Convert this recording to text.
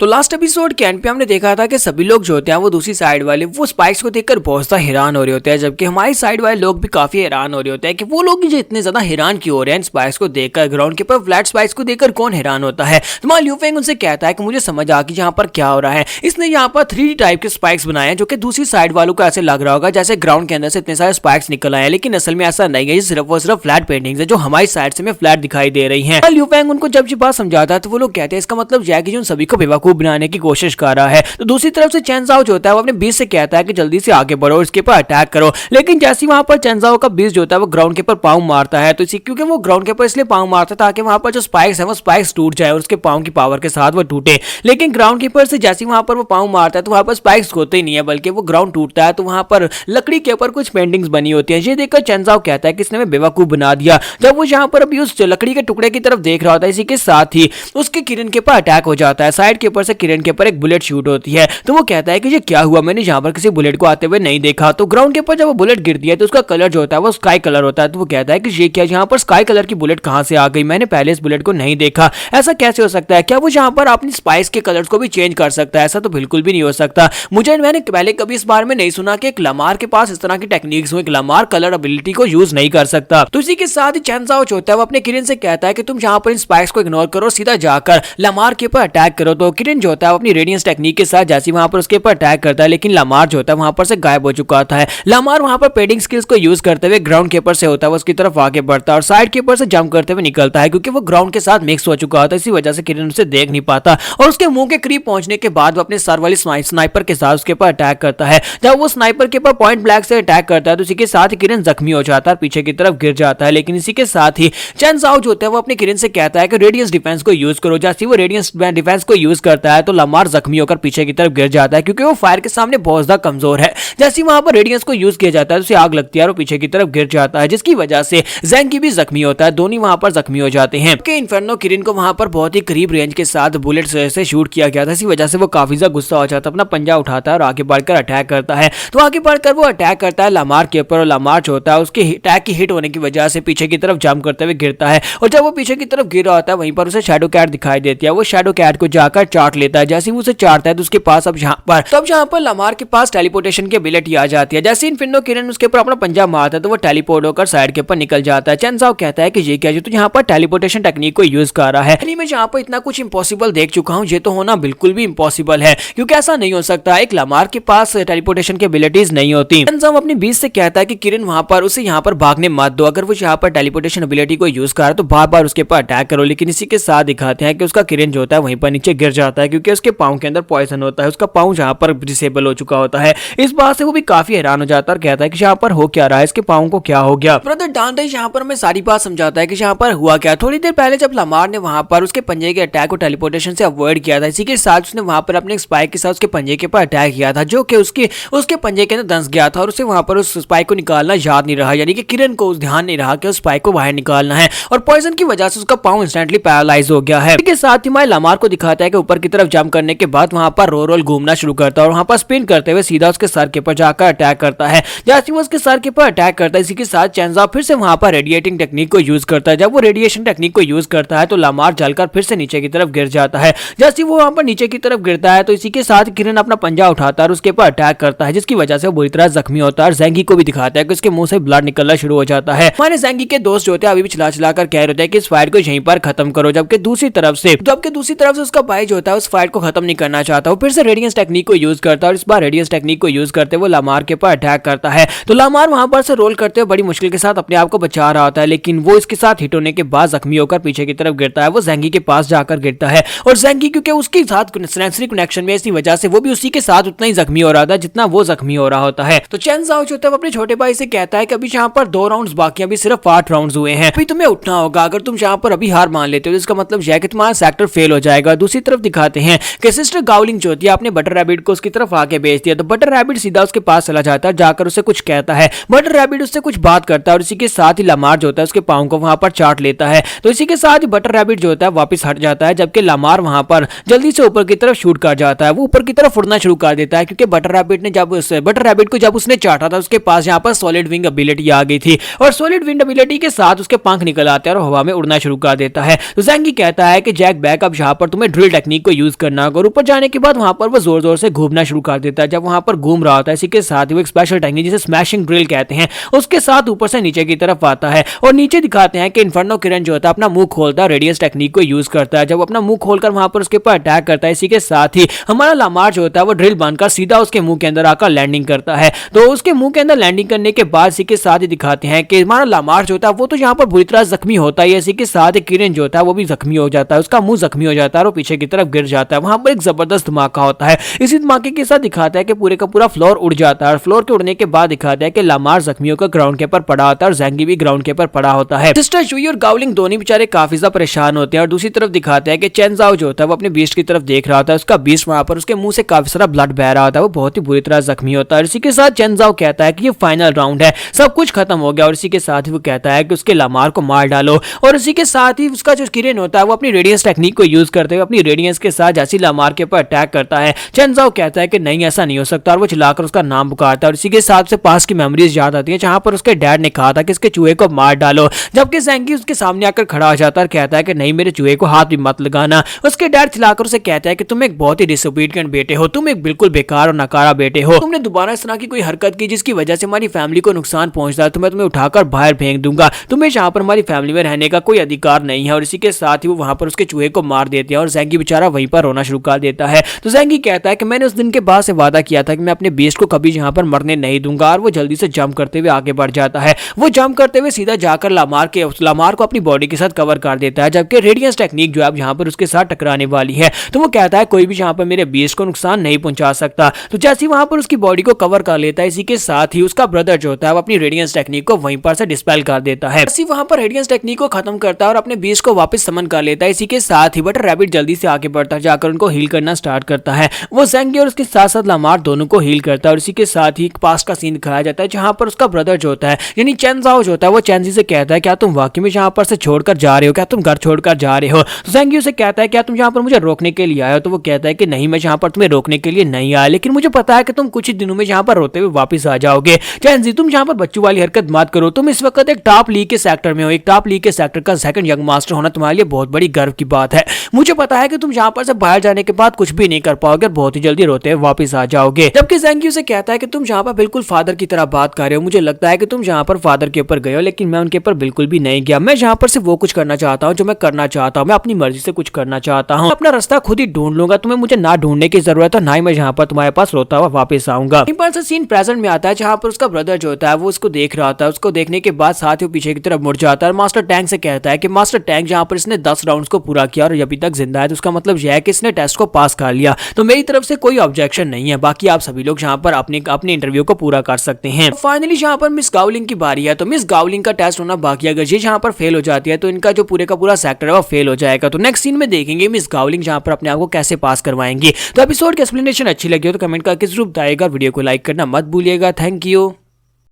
तो last episode के and पे हमने देखा था कि सभी लोग जो होते हैं वो दूसरी साइड वाले वो स्पाइक्स को देखकर बहुत ज्यादा हैरान हो रहे होते हैं, जबकि हमारी साइड वाले लोग भी काफी हैरान हो रहे होते हैं कि वो लोग जो इतने ज्यादा हैरान क्यों हो रहे हैं स्पाइक्स को देखकर। ग्राउंड के ऊपर फ्लैट स्पाइक्स को देखकर कौन हैरान होता है। तो मा लियू फेंग उनसे कहता है कि मुझे समझ आ कि यहाँ पर क्या हो रहा है। इसने यहाँ पर 3D टाइप के स्पाइक्स बनाए हैं जो कि दूसरी साइड वालों को ऐसे लग रहा होगा जैसे ग्राउंड के अंदर से इतने सारे स्पाइक्स निकल आए हैं, लेकिन असल में ऐसा नहीं है। ये सिर्फ और सिर्फ फ्लैट पेंटिंग्स है जो हमारी साइड से में फ्लैट दिखाई दे रही है। लियू फेंग उनको जब ये बात समझाता है तो वो लोग कहते हैं इसका मतलब यह है कि जो सभी को बेवकूफ बनाने की कोशिश कर रहा है। तो दूसरी तरफ से चेन ज़ाओ जो होता है वो अपने बीच से कहता है कि जल्दी से आगे बढ़ो, इसके ऊपर अटैक करो। लेकिन जैसे वहां पर चेन ज़ाओ का बीच जो होता है वो ग्राउंड के ऊपर पाँव मारता है, तो इसी क्योंकि वो ग्राउंड के ऊपर इसलिए पाँव मारता है ताकि वहां पर जो स्पाइक्स है वो स्पाइक्स टूट जाए और उसके पाँव की पावर के साथ वो टूटे। लेकिन ग्राउंड के ऊपर से जैसे वहां पर वो पाँव मारता है तो वहां पर स्पाइक्स होते ही नहीं है, बल्कि वो ग्राउंड टूटता है। तो वहां पर लकड़ी के ऊपर कुछ पेंटिंग्स बनी होती है। ये देखकर चेन ज़ाओ कहता है कि इसने मैं बेवकूफ बना दिया। जब वो यहाँ पर अभी उस लकड़ी के टुकड़े की तरफ देख रहा होता है, इसी के साथ ही उसके किरण के ऊपर अटैक हो जाता है। साइड के ऊपर से किरण के ऊपर एक बुलेट शूट होती है। तो वो कहता है कि ये क्या हुआ, मैंने यहाँ पर किसी बुलेट को आते हुए नहीं देखा। तो ग्राउंड के ऊपर जब वो बुलेट गिरती है तो उसका कलर जो होता है वो स्काई कलर होता है। तो वो कहता है कि ये क्या, यहाँ पर स्काई कलर की बुलेट कहाँ से आ गई, मैंने पहले इस बुलेट को नहीं देखा, ऐसा कैसे हो सकता है। क्या वो यहाँ पर अपनी स्पाइस के कलर्स को भी चेंज कर सकता है? ऐसा तो बिल्कुल भी नहीं हो सकता। मैंने पहले कभी इस बारे में नहीं सुना कि एक लमार के पास इस तरह की टेक्निक्स हो। एक लमार कलर एबिलिटी को यूज नहीं कर सकता। तो इसी के साथ ही चेन ज़ाओ जो होता है वो अपने किरण से कहता है कि तुम यहाँ पर इन स्पाइक्स को इग्नोर करो, सीधा जाकर लमार के ऊपर अटैक करो। तो किरण जो होता है अपनी रेडियंस टेक्निक के साथ जैसे वहां पर उसके ऊपर अटैक करता है, लेकिन लमार जो होता है वहां पर से गायब हो चुका था। लमार वहां पर पेडिंग स्किल्स को यूज करते हुए ग्राउंड के ऊपर से होता है वो उसकी तरफ आगे बढ़ता है और साइड के ऊपर से जंप करते हुए निकलता है, क्योंकि वो ग्राउंड के साथ मिक्स हो चुका होता है। इसी वजह से किरण उसे देख नहीं पाता और उसके मुंह के करीब पहुंचने के बाद वो अपने सर वाली स्नाइपर के साथ उसके ऊपर अटैक करता है। जब वो स्नाइपर के ऊपर पॉइंट ब्लैंक से अटैक करता है तो इसी के साथ ही किरण जख्मी हो जाता है और पीछे की तरफ गिर जाता है। लेकिन इसी के साथ ही चेन ज़ाओ जो होता है वो अपने किरण से कहता है कि रेडियंस डिफेंस को यूज करो। जैसे वो रेडियंस डिफेंस को यूज करता है तो लमार जख्मी होकर पीछे की तरफ गिर जाता है, क्योंकि वो फायर के सामने बहुत ज्यादा कमजोर है। जैसे वहां पर रेडियंस को यूज किया जाता है तो उसे आग लगती है और पीछे की तरफ गिर जाता है, जिसकी वजह से ज़ेंगी भी जख्मी होता है। दोनों वहां पर जख्मी हो जाते हैं कि इन्फर्नो किरण को वहां पर बहुत ही करीब रेंज के साथ बुलेट से शूट किया गया था। इसी वजह से वो काफी ज्यादा गुस्सा हो जाता है, अपना पंजा उठाता है और आगे बढ़कर अटैक करता है। तो आगे बढ़कर वो अटैक करता है लमार के ऊपर और लमार जो होता है उसके अटैक की हिट होने की वजह से पीछे की तरफ जंप करते हुए गिरता है। और जब वो पीछे की तरफ गिर रहा होता है वहीं पर उसे शैडो कैट दिखाई देती है। वो शैडो कैट को जाकर चाट लेता है। जैसे ही उसे चाटता है तो उसके पास अब यहाँ पर लमार के पास टेलीपोर्टेशन की एबिलिटी आ जाती है। जैसे इन्फिनो किरण उसके ऊपर अपना पंजा मारता है तो वो टेलीपोर्ट होकर साइड के ऊपर निकल जाता है। चेन ज़ाओ कहता है कि ये क्या, तो यहाँ पर टेलीपोर्टेशन टेक्निक को यूज कर रहा है। मैं यहाँ पर इतना कुछ इम्पॉसिबल देख चुका हूँ, ये तो होना बिल्कुल भी इम्पॉसिबल है, क्योंकि ऐसा नहीं हो सकता। एक लमार के पास टेलीपोर्टेशन की एबिलिटीज नहीं होती। चेन ज़ाओ अपने बीच से कहता है कि किरण वहां पर उसे यहाँ पर भागने मत दो। अगर वो यहाँ पर टेलीपोर्टेशन एबिलिटी को यूज कर रहा है तो बार बार उसके ऊपर अटैक करो। लेकिन इसी के साथ दिखाते हैं कि उसका किरण जो होता है वहीं पर नीचे गिर जाता है, क्योंकि उसके पाँव के अंदर पॉइजन होता है। उसका पाँव जहाँ पर डिसेबल हो चुका होता है। इस बात से वो भी काफी हैरान हो जाता है और कहता है कि यहाँ पर हो क्या रहा है, इसके पाँव को क्या हो गया। ब्रदर डांडे यहाँ पर हमें सारी बात समझाता है कि यहाँ पर हुआ क्या। थोड़ी देर पहले जब लमार ने वहां पर उसके पंजे के अटैक को टेलीपोर्टेशन से अवॉइड किया था, इसी के साथ उसने वहां पर अपने स्पाइक के साथ उसके पंजे के ऊपर अटैक किया था, जो कि उसके पंजे के अंदर दंस गया था और उसे वहां पर उस स्पाइक को निकालना याद नहीं रहा, यानी कि किरण को ध्यान नहीं रहा कि उस स्पाइक को बाहर निकालना है और पॉइजन की वजह से उसका पाँव इंस्टेंटली पैरालाइज हो गया है। इसके साथ ही लमार को दिखाता है कि ऊपर की तरफ जंप करने के बाद वहां पर रोल घूमना शुरू करता है और वहां पर स्पिन करते हुए सीधा उसके सर के ऊपर जाकर अटैक करता है। जैसे वो उसके सर के ऊपर अटैक करता है, इसी के साथ चेन ज़ाओ फिर से वहां पर रेडिएटिंग टेक्निक को यूज करता है। जब वो रेडिएशन टेक्निक को यूज करता है तो लमार जलकर फिर से नीचे की तरफ गिर जाता है। जैसे वो वहां पर नीचे की तरफ गिरता है तो इसी के साथ किरण अपना पंजा उठाता है और उसके ऊपर अटैक करता है, जिसकी वजह से वो बुरी तरह जख्मी होता है और ज़ेंगी को भी दिखाता है कि उसके मुंह से ब्लड निकलना शुरू हो जाता है। हमारे ज़ेंगी के दोस्त जो होते हैं अभी भी चिल्ला कर कह रहे होते हैं कि इस फाइट को यहीं पर खत्म करो, जबकि दूसरी तरफ से उसका भाई जो होता है उस फाइट को खत्म नहीं करना चाहता। वो फिर से रेडियंस टेक्निक को यूज करता है और इस बार रेडियंस टेक्निक को यूज करते हुए लमार के ऊपर अटैक करता है। तो लमार वहां पर से रोल करते हुए बड़ी मुश्किल के साथ अपने आप को बचा रहा होता है, लेकिन वो इसके साथ हिट होने के बाद जख्मी होकर पीछे की तरफ गिरता है। वो ज़ेंगी के पास जाकर गिरता है और ज़ेंगी क्योंकि उसके साथ सेंसरी कनेक्शन में, इसी वजह से वो भी उसी के साथ उतना ही जख्मी हो रहा था जितना वो जख्मी हो रहा होता है। तो चेन ज़ाओ जो होता है अपने छोटे भाई से कहता है कि अभी यहाँ पर 2 राउंड्स बाकी, अभी सिर्फ 8 राउंड्स हुए हैं, अभी तुम्हें उठना होगा। अगर तुम यहाँ पर अभी हार मान लेते हो तो इसका मतलब यह है कि तुम्हारा सेक्टर फेल हो जाएगा। दूसरी तरफ दिखाते हैं कि सिस्टर गावलिंग जो होती है आपने बटर रैबिट को उसकी तरफ आगे भेज दिया, तो बटर रैबिट सीधा उसके पास चला जाता है, जाकर उसे कुछ कहता है। बटर रैबिट उससे कुछ बात करता है और इसी के साथ ही लमार जो होता है उसके पाँव को वहां पर चाट लेता है। तो इसी के साथ ही बटर रैबिट जो होता है वापस हट जाता है, जबकि लमार वहां पर जल्दी से ऊपर की तरफ शूट कर जाता है। वो ऊपर की तरफ उड़ना शुरू कर देता है, क्योंकि बटर रैबिट को जब उसने चाटा था उसके पास यहाँ पर सॉलिड विंग एबिलिटी आ गई थी और सॉलिड विंग एबिलिटी के साथ उसके पंख निकल आते हैं और हवा में उड़ना शुरू कर देता है। तो ज़ेंगी कहता है कि जैक बैक अब यहाँ पर तुम्हें ड्रिल टेक्निक को यूज करना होगा। और ऊपर जाने के बाद वहां पर वो जोर जोर से घूमना शुरू कर देता है। जब वहां पर घूम रहा होता है इसी के साथ ही वो एक स्पेशल टेक्निक जिसे स्मैशिंग ड्रिल कहते हैं उसके साथ ऊपर से नीचे की तरफ आता है और नीचे दिखाते हैं कि इन्फर्नो किरण जो होता है अपना मुंह खोलता है, रेडियस टेक्निक को यूज करता है। जब अपना मुंह खोलकर वहां पर उसके ऊपर अटैक करता है इसी के साथ ही हमारा लामार जो होता है वो ड्रिल बनकर सीधा उसके मुंह के अंदर आकर लैंडिंग करता है। तो उसके मुंह के अंदर लैंडिंग करने के बाद इसी के साथ ही दिखाते हैं कि हमारा लामार जो होता है वो तो यहाँ पर बुरी तरह जख्मी होता है। इसी के साथ ही किरण जो होता है वो भी जख्मी हो जाता है, उसका मुंह जख्मी हो जाता है और पीछे की तरफ गिर जाता है। वहां पर एक जबरदस्त धमाका होता है। इसी धमाके के साथ दिखाता है कि पूरे का पूरा फ्लोर उड़ जाता है और फ्लोर के उड़ने के बाद दिखाता है कि लामार जख्मियों का ग्राउंड के ऊपर पड़ा होता है और ज़ेंगी भी ग्राउंड के ऊपर पड़ा होता है। सिस्टर जुई और गावलिंग दोनों बेचारे काफी ज्यादा परेशान होते हैं और दूसरी तरफ दिखाते हैं कि चेनजाओ जो होता है वो अपने बीस्ट की तरफ देख रहा होता है। उसका बीस्ट वहां पर उसके मुंह से काफी सारा ब्लड बह रहा होता है, वो बहुत ही बुरी तरह जख्मी होता है। इसी के साथ चेनजाओ कहता है कि ये फाइनल राउंड है, सब कुछ खत्म हो गया। और इसी के साथ ही वो कहता है कि उसके लामार को मार डालो। और इसी के साथ ही उसका जो किरण होता है वो अपनी रेडियंस टेक्निक को यूज करते हुए अपनी रेडियंस के साथ जैसी लामार के ऊपर अटैक करता है। चेनजाओ कहता है कि नहीं ऐसा नहीं हो सकता और वो चिल्लाकर उसका नाम पुकारता है। और इसी के साथ से पास की मेमोरीज याद आती है जहां पर उसके डैड ने कहा था कि इसके चूहे को मार डालो, जबकि ज़ेंगी उसके सामने आकर खड़ा हो जाता है और कहता है कि नहीं मेरे चूहे को हाथ भी मत लगाना। उसके डैड चिल्लाकर उसे कहता है कि तुम एक बहुत ही डिसोबीडिएंट बेटे हो, तुम एक बिल्कुल बेकार और नकारा बेटे हो, तुमने दोबारा इस तरह की कोई हरकत की जिसकी वजह से हमारी फैमिली को नुकसान पहुंचता है तो मैं तुम्हें उठाकर बाहर फेंक दूंगा, तुम्हें यहाँ पर हमारी फैमिली में रहने का कोई अधिकार नहीं है। और इसी के साथ ही वो वहां पर उसके चूहे को मार देते हैं और ज़ेंगी बेचारा वहीं पर रोना शुरू कर देता है। तो ज़ेंगी कहता है कि मैंने उस दिन के बाद से वादा किया था कि मैं अपने बेस्ट को कभी यहाँ पर मरने नहीं दूंगा। और वो जल्दी से जंप करते हुए आगे बढ़ जाता है। वो जंप करते हुए सीधा जाकर लामार को अपनी बॉडी के साथ कवर कर देता है, जबकि रेडियंस टेक्निक जो है यहाँ पर उसके साथ टकराने वाली है। तो वो कहता है कोई भी यहाँ पर मेरे बेस्ट को नुकसान नहीं पहुंचा सकता। तो जैसे वहां पर उसकी बॉडी को कवर कर लेता है इसी के साथ ही उसका ब्रदर जो होता है वो अपनी रेडियंस टेक्निक को वहीं पर से डिस्पेल कर देता है। वहां पर रेडियंस टेक्निक को खत्म करता है और अपने बेस्ट को वापस समन कर लेता है। इसी के साथ ही बटर रैबिट जल्दी से आगे बढ़ता है, जाकर उनको हील करना स्टार्ट करता है। वो ज़ेंगी और उसके साथ साथ लामार दोनों को हील करता है। और इसी के साथ ही एक पास्ट का सीन दिखाया जाता है जहां पर उसका ब्रदर जो होता है यानी चेनजाओ जो होता है वो चेनजी से कहता है क्या तुम वाकई में यहाँ पर से छोड़कर जा रहे हो, क्या तुम घर छोड़कर जा रहे हो। तो ज़ेंगी उसे कहता है क्या तुम यहाँ पर मुझे रोकने के लिए आए हो। तो वो कहता है कि नहीं मैं यहाँ पर तुम्हें रोकने के लिए नहीं आया, लेकिन मुझे पता है कि तुम कुछ ही दिनों में यहाँ पर रोते हुए वापस आ जाओगे। चेनजी तुम यहाँ पर बच्चों वाली हरकत मत करो, तुम इस वक्त एक टॉप लीग के सेक्टर में हो, एक टॉप लीग के सेक्टर का सेकंड यंग मास्टर होना तुम्हारे लिए बहुत बड़ी गर्व की बात है। मुझे पता है कि तुम यहाँ पर से बाहर जाने के बाद कुछ भी नहीं कर पाओगे और बहुत ही जल्दी रोते हुए वापस आ जाओगे। जबकि ज़ेंगी उसे कहता है कि तुम यहाँ पर बिल्कुल फादर की तरह बात कर रहे हो, मुझे लगता है कि तुम यहाँ पर फादर के ऊपर गए हो, लेकिन मैं उनके ऊपर बिल्कुल भी नहीं गया। मैं यहाँ पर से वो कुछ करना चाहता हूँ जो मैं करना चाहता हूँ, मैं अपनी मर्जी से कुछ करना चाहता हूँ, अपना रास्ता खुद ही ढूंढ लूंगा, तुम्हें मुझे ना ढूंढने की जरूरत है, ना ही मैं यहाँ पर तुम्हारे पास रोता हुआ वापस आऊंगा। सीन प्रेजेंट में आता है जहाँ पर उसका ब्रदर जो होता है वो उसको देख रहा था। उसको देखने के बाद साथ ही पीछे की तरफ मुड़ जाता है। मास्टर टैंक से कहता है कि मास्टर टैंक जहाँ पर इसने 10 राउंड्स को पूरा किया और अभी तक जिंदा है तो उसका मतलब यह है कि इसने टेस्ट को पास कर लिया, तो मेरी तरफ से कोई ऑब्जेक्शन नहीं है। बाकी आप सभी लोग यहाँ पर अपने इंटरव्यू को पूरा कर सकते हैं। फाइनली यहाँ पर मिस गावलिंग की बारी है। तो मिस गावलिंग का टेस्ट होना बाकी, अगर ये यहाँ पर फेल हो जाती है तो इनका जो पूरे का पूरा सेक्टर है वो फेल हो जाएगा। तो नेक्स्ट सीन में देखेंगे मिस गावलिंग यहाँ पर अपने आप को कैसे पास करवाएंगे। तो एपिसोड की एक्सप्लेनेशन अच्छी लगी हो तो कमेंट करके जरूर बताइएगा, वीडियो को लाइक करना मत भूलिएगा। Thank you.